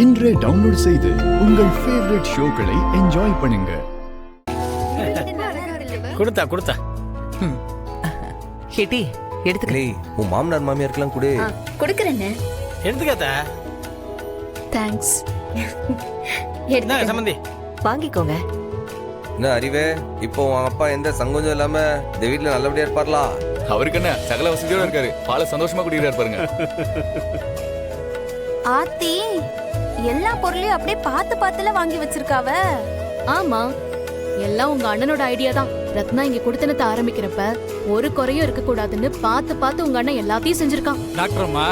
இன்றே டவுன்லோட் செய்து உங்கள் ஃபேவரட் ஷோக்களை என்ஜாய் பண்ணுங்க. கொடுத்தா ஹெட்டி எடுத்துக்கலே. உன் மாமனார் மாமியாருக்கெல்லாம் கூட கொடுக்கறேன்னு எடுத்துக்காதா. தேங்க்ஸ். என்னங்க சம்பந்தி வாங்கிக்கோங்க. என்ன அறிவே, இப்போ உன் அப்பா எந்த சங்கோஜம் இல்லாம இந்த வீட்டுல நல்லபடியா இருப்பார்லா? அவருக்கு என்ன சகல வசதியோட இருக்காரு. பால சந்தோஷமா குடிக்கிறாரு பாருங்க. ஆத்தி எல்லா பொருளையும் அப்படியே பார்த்துல வாங்கி வச்சிருக்காவ. ஆமா, எல்லாம் உங்க அண்ணனோட ஐடியா தான். ரத்னா இங்க குடுத்தனத்தை ஆரம்பிக்கிறப்ப ஒரு குறையும் இருக்க கூடாதுன்னு பார்த்து உங்க அண்ணன் எல்லாத்தையும் செஞ்சிருக்கான். டாக்டர் அம்மா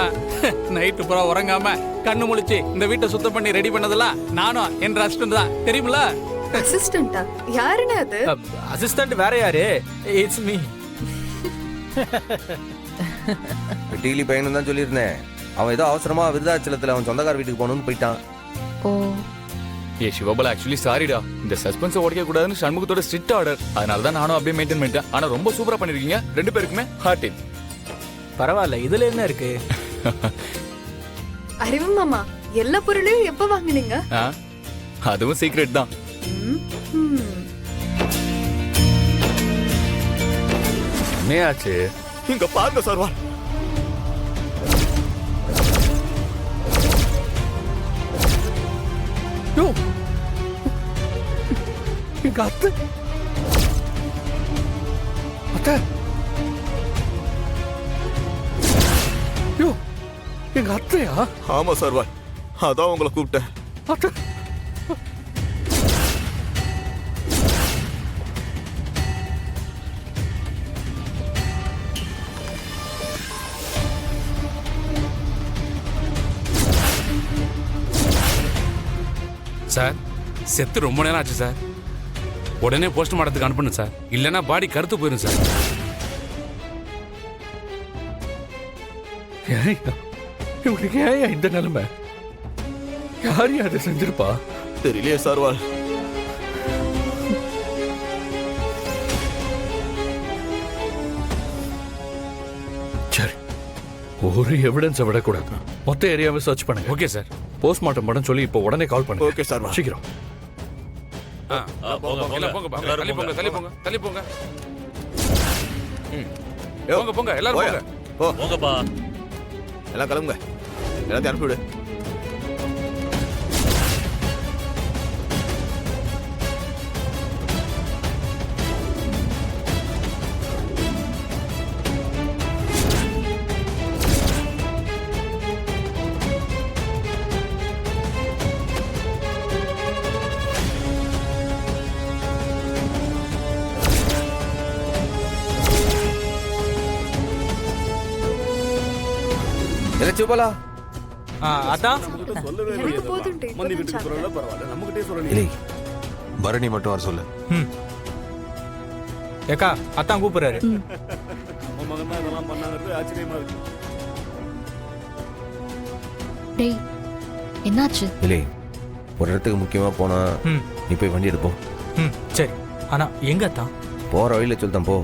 நைட்டு பூரா உறங்காம கண்ணு முழிச்சு இந்த வீட்டை சுத்தம் பண்ணி ரெடி பண்ணதெல்லாம் நானும் என் அசிஸ்டன்ட் தான், தெரியுமில? அசிஸ்டண்டா? யாருன்னு அது? அசிஸ்டன்ட் வேற யாரு? It's me. டீலி பையனும் தான் சொல்லியிருந்தேன். அவன் ஏதோ அவசரமா விருதாச்சலத்துல அவன் சொந்தக்கார வீட்டுக்கு போகணும்னு போயிட்டான். ஓ, ஏ சிவபாலா, ஆக்சுவலி சாரிடா. இந்த சஸ்பென்ஸ் உடைக்க கூடாதுன்னு சண்முகத்தோட ஸ்ட்ரிக்ட் ஆர்டர். அதனால தான் நானும் அப்படியே மெயின்டைன் பண்ணிட்டேன். ஆனா ரொம்ப சூப்பரா பண்ணிருக்கீங்க ரெண்டு பேருக்குமே. ஹார்ட் இன். பரவாயில்ல, இதுல என்ன இருக்கு? அறிவு மாமா, எல்லா பொருளையும் எப்ப வாங்குனீங்க? அதுவும் சீக்ரெட் தான். என்னையாச்சு? இங்க பாருங்க சர்வால். எங்க அத்தை அத்தை யோ, எங்க அத்தையா? ஆமா சர்வால், அதான் உங்களை கூப்பிட்டேன். அத்தை சார், செத்து ரொம்ப நேரம் ஆச்சு சார். உடனே போஸ்ட்மார்ட்டத்துக்கு அனுப்பணும் சார், இல்லைன்னா பாடி கருத்து போயிடும் சார். இவனுக்கு ஏன் இந்த நிலைமை? யார் அதை செஞ்சிருப்பா? தெரியலையே சர்வால். சரி, ஒரு எவிடன்ஸை விடக்கூடாது. மொத்த ஏரியாவை சர்ச் பண்ணுங்க. Okay sir. போஸ்ட்மார்ட்டம் பண்ண சொல்லி இப்போ உடனே கால் பண்ணுங்க. ஓகே சார், சீக்கிரம். தள்ளி போங்க. எல்லாரும் போங்கப்பா. எல்லாம் கிளம்புங்க. எல்லாத்தையும் அனுப்பிவிடு. சிவபாலா, பரணி மட்டும் வர சொல்லு. ஏக்கா, அத்தான் கூப்பிடுறாரு. டேய், என்னாச்சு? இல்லை, ஒரு இடத்துக்கு முக்கியமா போனா நீ போய் வண்டி எடுப்போம். சரி, ஆனா எங்க அத்தான்? போற வழியில சொல்லிட்டான் போ.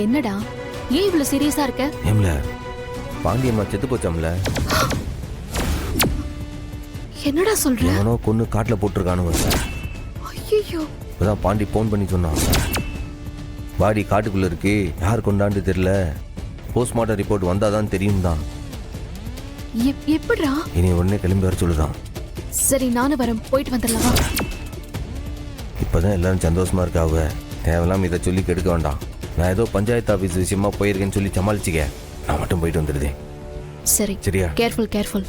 என்னடா, ஏன் இவ்வளவு சீரியஸா இருக்க? ஏம்ல, பாண்டியம்மா செத்து போச்சாம்ல. என்னடா சொல்ற? எவனோ கொன்னு காட்டுல போட்டுருக்கானுங்க. ஐயோ, இப்பதான் பாண்டி போன் பண்ணி சொன்னான். பாடி காட்டுக்குள்ள இருக்கு, யார் கொண்டாண்டு தெரியல. போஸ்ட்மார்ட்டம் ரிப்போர்ட் வந்தாதான் தெரியும் தான். எப்படிடா? இனி உடனே கிளம்பி வர சொல்லுறான். சரி, நானும் வரேன், போயிட்டு வந்துடலாமா? இப்பதான் எல்லாரும் சந்தோஷமா இருக்காவ. தேவையில்லாம இதை சொல்லி கெடுக்க வேண்டாம். நான் ஏதோ பஞ்சாயத்து ஆபீஸ் விஷயமா போயிருக்கேன்னு சொல்லி சமாளிச்சுக்க. நான் மட்டும் போயிட்டு வந்துடுதே. சரி, சரியா? கேர்ஃபுல்.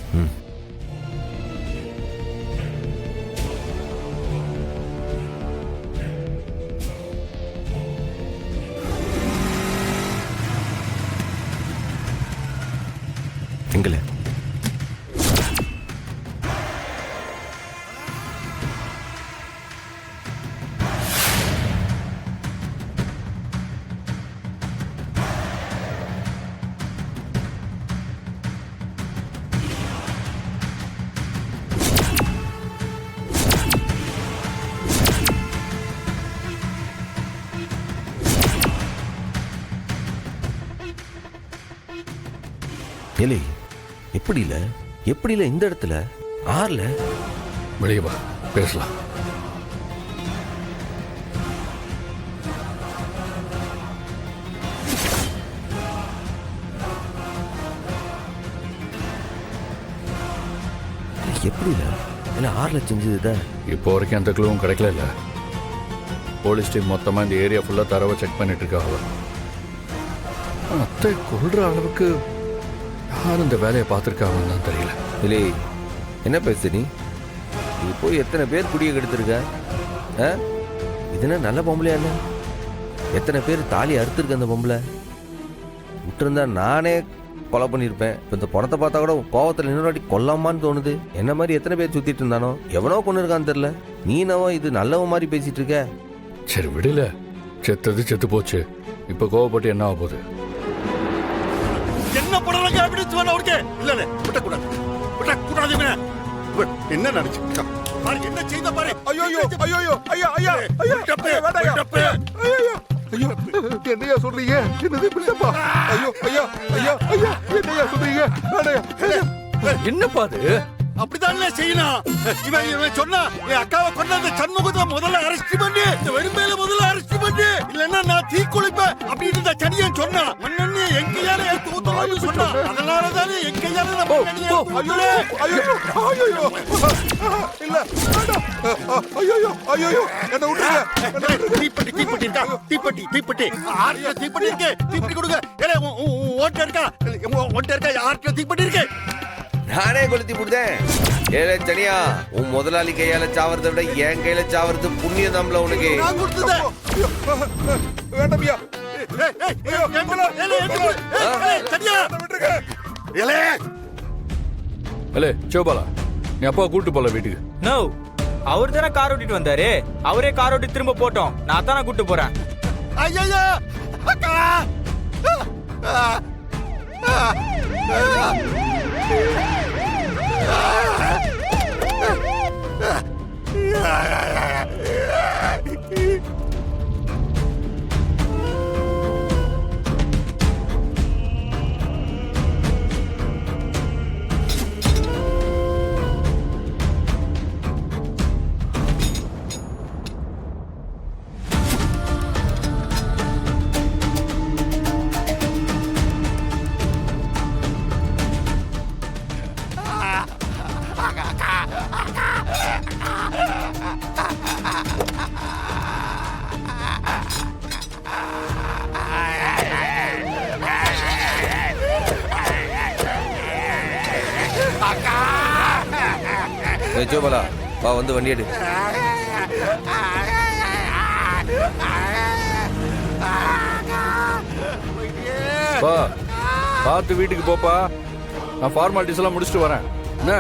எங்கள எலி, எப்படி இல்ல இந்த இடத்துல ஆர்ல? வெளியே வா, பேசலாம். எப்படி இல்ல ஆர்ல செஞ்சதுதான். இப்போ வரைக்கும் எந்த க்ளூவும் கிடைக்கல இல்ல. போலீஸ் டீம் மொத்தமா இந்த ஏரியா ஃபுல்லா தரவை செக் பண்ணிட்டு இருக்காங்க. அத்தை கொள்ற அளவுக்கு யார் இந்த வேலையை பார்த்துருக்காங்கன்னு தான் தெரியல. இல்லை, என்ன பேசு நீ? இது போய் எத்தனை பேர் குடியை கெடுத்திருக்க? இதுனா நல்ல பொம்பளையா இல்ல? எத்தனை பேர் தாலி அறுத்திருக்க அந்த பொம்பளை? விட்டுருந்தா நானே கொலை பண்ணியிருப்பேன். இப்போ இந்த படத்தை பார்த்தா கூட கோவத்தில் இன்னொரு வாட்டி கொல்லாமான்னு தோணுது. என்ன மாதிரி எத்தனை பேர் சுத்திட்டு இருந்தானோ, எவனோ கொண்டு இருக்கான்னு தெரியல. நீனவோ இது நல்லவ மாதிரி பேசிட்டு இருக்க. சரி விடல, செத்தது செத்து போச்சு. இப்போ கோவப்பட்டு என்ன ஆக போகுது? என்ன பண்றாங்க அப்படின்னு சொன்ன அவருக்கு இல்ல விட்டக்கூடாது, விட்டக்கூடாது. என்ன நினைச்சு பாரு, என்ன செய்த பாரு. ஐயோ ஐயோ ஐயோ ஐயா ஐயா ஐயா ஐயோ, என்னையா சொல்றீங்க? என்னது பிள்ளப்பா? ஐயோ ஐயா ஐயா ஐயா, என்னையா சொல்றீங்க? என்னப்பா அது? அப்படிதான் செய்யணும். இவன் சொன்னா என் அக்காவை கொண்டு அந்த சண்முகத்தை முதல்ல அரெஸ்ட் பண்ணி, இந்த வெறுமையில முதல்ல அரெஸ்ட் பண்ணி, இல்லன்னா நான் தீ குளிப்பேன் அப்படின்னு இந்த சனியன் சொன்னா. மண்ணெண்ணி எங்க யாரை எடுத்து ஊத்தலாம்னு சொன்னா. அதனாலதானே எங்க யாரை நம்ம இல்ல ஐயோ என்ன விட்டுருங்க. தீப்பெட்டி தீப்பெட்டி இருக்கா? தீப்பெட்டி தீப்பெட்டி ஆர்ட்ல தீப்பெட்டி இருக்கு. தீப்பெட்டி கொடுங்க. ஓட்ட இருக்கா? ஓட்ட இருக்கா? ஆர்ட்ல தீப்பெட்டி இருக்கு. நானே கொளுத்தி போடுதேன். ஏழை சனியா, உன் முதலாளி கையால சாவறதை விட என் கையில சாவறது புண்ணியம் தான்ல உனக்கு. நான் கொடுத்தது வேண்டாம்யா. சிவபாலா, நீ அப்பா கூட்டு போல வீட்டுக்கு. நோ, அவர் தானே கார் ஓட்டிட்டு வந்தாரு. அவரே கார் ஓட்டி திரும்ப போட்டோம். நான் தானே கூட்டு போறேன். ஐயா அக்கா சிவபாலா, வா வந்து வண்டி எடு. பா பார்த்து வீட்டுக்கு போப்பா. நான் ஃபார்மாலிட்டிஸ் எல்லாம் முடிச்சுட்டு வரேன். என்ன